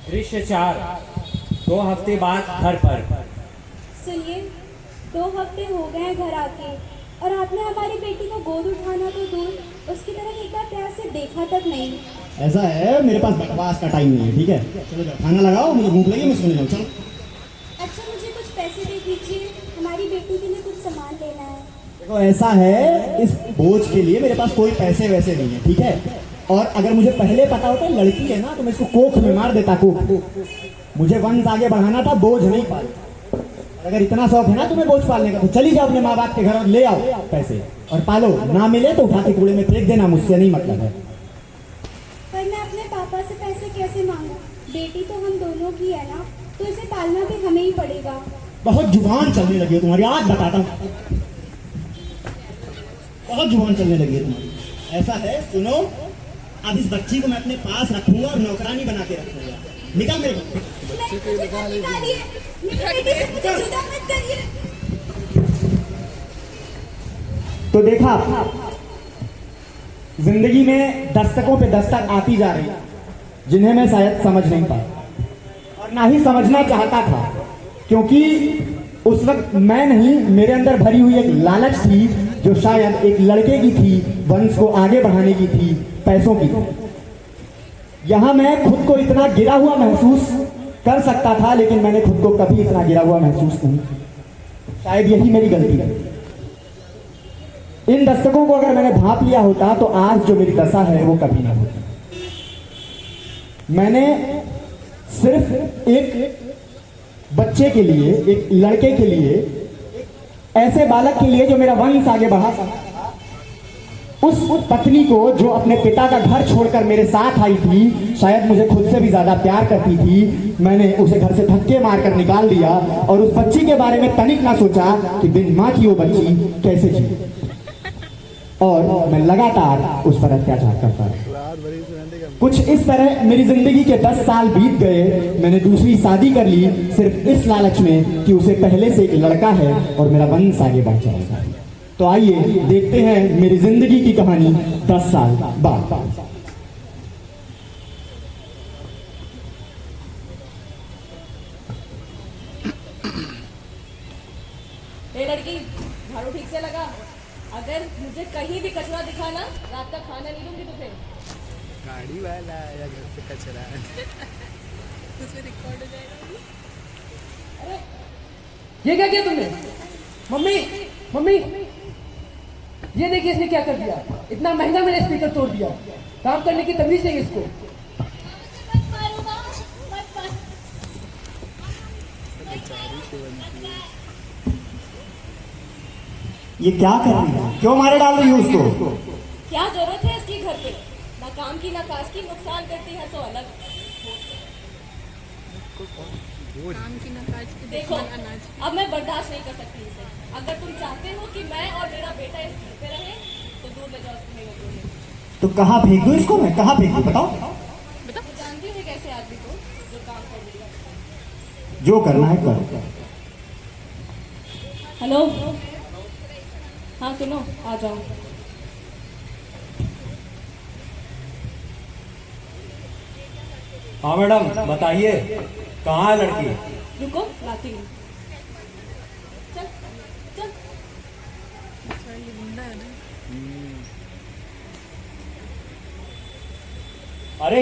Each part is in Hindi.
दृश्य 4। 2 हफ्ते बाद घर पर। सुनिए, 2 हफ्ते हो गए हैं घर आके और आपने हमारी बेटी को गोद उठाना तो दूर, उसकी तरफ एक बार प्यार से देखा तक नहीं। ऐसा है, मेरे पास बकवास का टाइम नहीं है, ठीक है? चलो जाओ, खाना लगाओ, मुझे भूख लगी, मैं सोने जाऊँ। चलो। अच्छा, मुझे कुछ पैसे दे दीजिए, हमारी बेटी के लिए कुछ सामान लेना है। देखो ऐसा है, इस बोझ के लिए मेरे पास कोई पैसे वैसे नहीं है, ठीक है? और अगर मुझे पहले पता होता लड़की है ना, तो मैं इसको कोख में मार देता, कोख। मुझे वंश आगे बढ़ाना था, बोझ नहीं पाल। अगर इतना शौक है ना तुम्हें बोझ पालने का, तो चली जाओ अपने माँ बाप के घर और ले आओ पैसे और पालो। ना मिले तो उठा के कूड़े में फेंक देना, मुझसे नहीं मतलब है। पर मैं अपने पापा से पैसे कैसे मांगू? बेटी तो हम दोनों की है ना, तो इसे पालना भी हमें ही पड़ेगा। बहुत जुबान चलने लगी है तुम्हारी, आज बताता हूँ। बहुत जुबान चलने लगी है तुम्हारी। ऐसा है, सुनो, अब इस बच्ची को मैं अपने पास रखूंगा और नौकरानी बना के रखूंगा। निकाल मेरे को। तो देखा, जिंदगी में दस्तकों पे दस्तक आती जा रही, जिन्हें मैं शायद समझ नहीं पाया और ना ही समझना चाहता था, क्योंकि उस वक्त मैं नहीं, मेरे अंदर भरी हुई एक लालच थी जो शायद एक लड़के की थी, वंश को आगे बढ़ाने की थी, पैसों की थी। यहां मैं खुद को इतना गिरा हुआ महसूस कर सकता था, लेकिन मैंने खुद को कभी इतना गिरा हुआ महसूस नहीं। शायद यही मेरी गलती है। इन दस्तकों को अगर मैंने भांप लिया होता तो आज जो मेरी दशा है वो कभी ना होती। मैंने सिर्फ एक बच्चे के लिए, एक लड़के के लिए, ऐसे बालक के लिए जो मेरा वंश आगे बढ़ा सकता, उस पत्नी को जो अपने पिता का घर छोड़कर मेरे साथ आई थी, शायद मुझे खुद से भी ज्यादा प्यार करती थी, मैंने उसे घर से धक्के मारकर निकाल दिया और उस बच्ची के बारे में तनिक ना सोचा कि बिन मां की वो बच्ची कैसे जी। और मैं लगातार उस पर अत्याचार करता रहा। कुछ इस तरह मेरी जिंदगी के 10 साल बीत गए। मैंने दूसरी शादी कर ली सिर्फ इस लालच में कि उसे पहले से एक लड़का है और मेरा वंश आगे बढ़ जाएगा। तो आइए देखते हैं मेरी जिंदगी की कहानी 10 साल बाद। लड़की, झाड़ू ठीक से लगा। अगर मुझे कहीं भी कचरा दिखा ना, रात का खाना नहीं दूंगी तुझे। गाड़ी वाला या घर से कचरा उसमें रिकॉर्ड हो जाएगा। अरे ये क्या किया तुमने? मम्मी, मम्मी, ये देखिए इसने क्या कर दिया। इतना महंगा मैंने स्पीकर तोड़ दिया। काम करने की तमीज नहीं इसको। ये क्या कर रही है? क्यों मारे डाल रही हो उसको? क्या जरूरत है इसकी घर पे? ना काम की ना काज की, नुकसान करती है तो अलग। काम की ना काज की। देखो, अब मैं बर्दाश्त नहीं कर सकती इसे। अगर तुम चाहते हो कि मैं और मेरा बेटा इस घर पे रहे, तो दूर ले जाओ इसको मेरे को। तो कहाँ फेंक दूं इसको? मैं कहाँ फेंक दूं? बताओ। जानती हूँ कैसे आदमी को जो काम कर देगा। जो करना है करो। हेलो, हाँ सुनो, आ जाओ। हाँ मैडम, बताइए कहाँ है लड़की? रुको, लाती हूँ। चल चल। अरे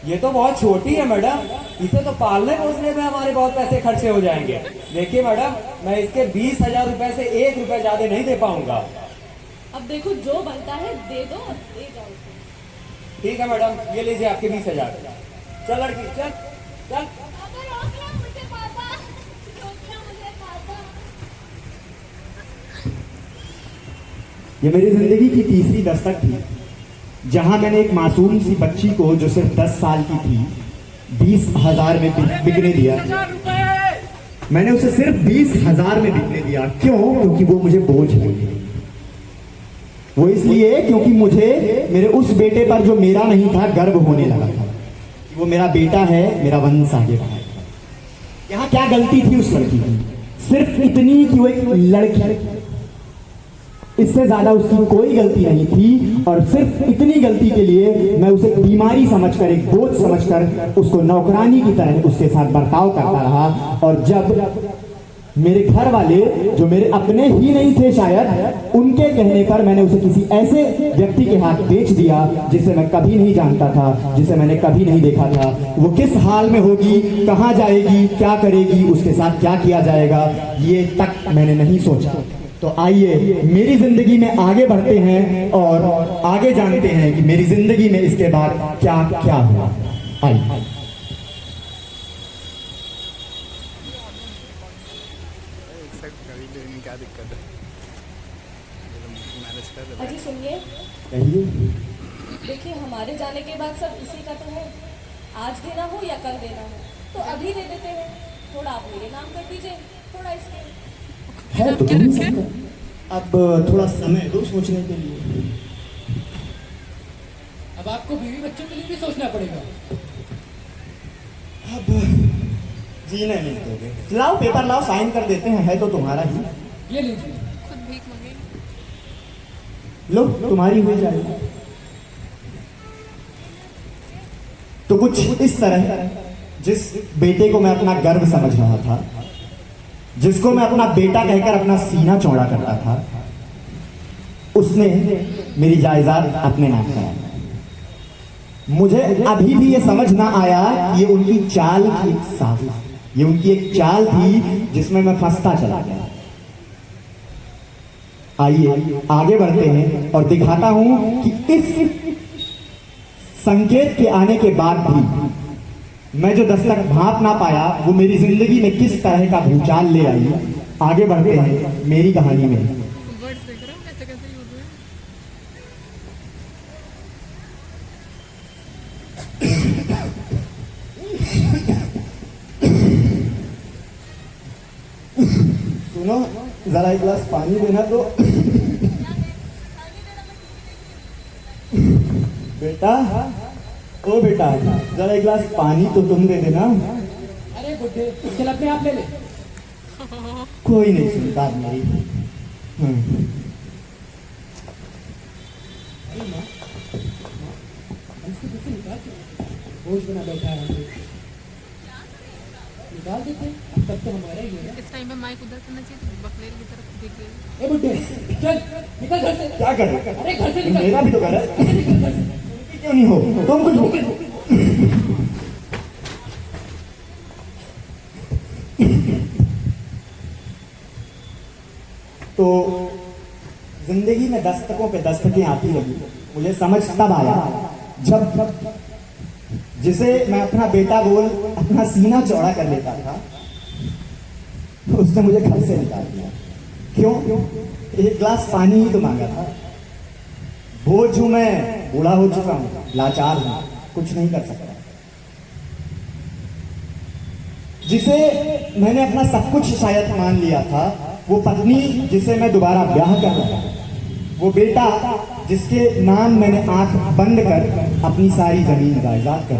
ये तो बहुत छोटी है मैडम, इसे तो पालने पोसने में हमारे बहुत पैसे खर्चे हो जाएंगे। देखिए मैडम, मैं इसके 20,000 रुपए से 1 रुपए ज्यादा नहीं दे पाऊंगा। अब देखो, जो बनता है दे दो और दे जाओ उसे। ठीक है मैडम, ये लीजिए आपके 20,000। चल लड़की, चल चल। ये मेरी जिंदगी की तीसरी दस्तक थी, जहां मैंने एक मासूम सी बच्ची को जो सिर्फ 10 साल की थी 20,000 में बिकने दिया। मैंने उसे सिर्फ 20,000 में बिकने दिया। क्यों? क्योंकि वो मुझे बोझ नहीं। वो इसलिए क्योंकि मुझे मेरे उस बेटे पर जो मेरा नहीं था गर्व होने लगा था। वो मेरा बेटा है, मेरा वंश आगे बढ़ाएगा। यहाँ क्या गलती थी उस लड़की की? सिर्फ इतनी कि वो एक लड़की, इससे ज्यादा उसकी कोई गलती नहीं थी, और सिर्फ इतनी गलती के लिए मैं उसे बीमारी समझकर, एक बोझ समझकर उसको नौकरानी की तरह उसके साथ बर्ताव करता रहा। और जब मेरे घर वाले, जो मेरे अपने ही नहीं थे शायद, उनके कहने पर मैंने उसे किसी ऐसे व्यक्ति के हाथ बेच दिया जिसे मैं कभी नहीं जानता था, जिसे मैंने कभी नहीं देखा था। वो किस हाल में होगी, कहाँ जाएगी, क्या करेगी, उसके साथ क्या किया जाएगा, ये तक मैंने नहीं सोचा। तो आइए मेरी जिंदगी में आगे बढ़ते हैं और आगे जानते हैं कि मेरी जिंदगी में इसके बाद क्या क्या हुआ। आइए। कभी लेने क्या दिक्कत है, मैनेज कर रहे अजी सुनिए, कहिए। देखिए हमारे जाने के बाद सब इसी का तो है, आज देना हो या कल देना हो तो अभी दे देते हैं। थोड़ा आप मेरे नाम कर दीजिए, थोड़ा इसके। है तो तुम ही सकते। अब थोड़ा समय दो सोचने के लिए। अब आपको बीवी बच्चों के लिए भी सोचना पड़ेगा। अब जीने नहीं दोगे, लाओ पेपर लाओ, साइन कर देते हैं, है तो तुम्हारा ही। ये लीजिए। खुद भीख मांगे। लो तुम्हारी हो जाएगी। तो कुछ इस तरह, जिस बेटे को मैं अपना गर्व समझ रहा था, जिसको मैं अपना बेटा कहकर अपना सीना चौड़ा करता था, उसने मेरी जायदाद अपने नाम कराई। मुझे अभी भी ये समझ ना आया, ये उनकी चाल की एक साजिश, ये उनकी एक चाल थी जिसमें मैं फंसता चला गया। आइए आगे बढ़ते हैं और दिखाता हूं कि इस संकेत के आने के बाद भी मैं जो दस्तक भांप ना पाया, वो मेरी जिंदगी में किस तरह का भूचाल ले आई। आगे बढ़ते हैं मेरी कहानी में। वर्ड्स देख रहे हो कैसे कैसे यूज हुए। सुनो, जरा एक गिलास पानी देना तो। बेटा, ओ बेटा, जरा एक गिलास पानी तो तुम दे देना। अरे बुड्ढे, चल अपने आप ले ले। कोई नहीं सुनता मेरी। बोझ बना बैठा है हमको। निकाल देते, अब तब तो हमारा ही है। इस टाइम पे माइक उधर करना चाहिए, तो बकलेल की तरफ देख गए। ए बुड्ढे, चल निकल घर से। क्या कर अरे घर से निकल। मेरा भी तो घर है। निकल घर से। क्यों नहीं हो तुम कुछ हो। तो जिंदगी में दस्तकों पे दस्तकें आती लगी। मुझे समझ तब आया जब जिसे मैं अपना बेटा बोल अपना सीना चौड़ा कर लेता था, उसने मुझे घर से निकाल दिया। क्यों? एक गिलास पानी ही तो मांगा था। बोझ हूं मैं, बूढ़ा हो चुका हूं, लाचार हूं, कुछ नहीं कर सकता। जिसे मैंने अपना सब कुछ शायद मान लिया था, वो पत्नी जिसे मैं दोबारा ब्याह कर रहा था, वो बेटा जिसके नाम मैंने आंख बंद कर अपनी सारी जमीन जायदाद कर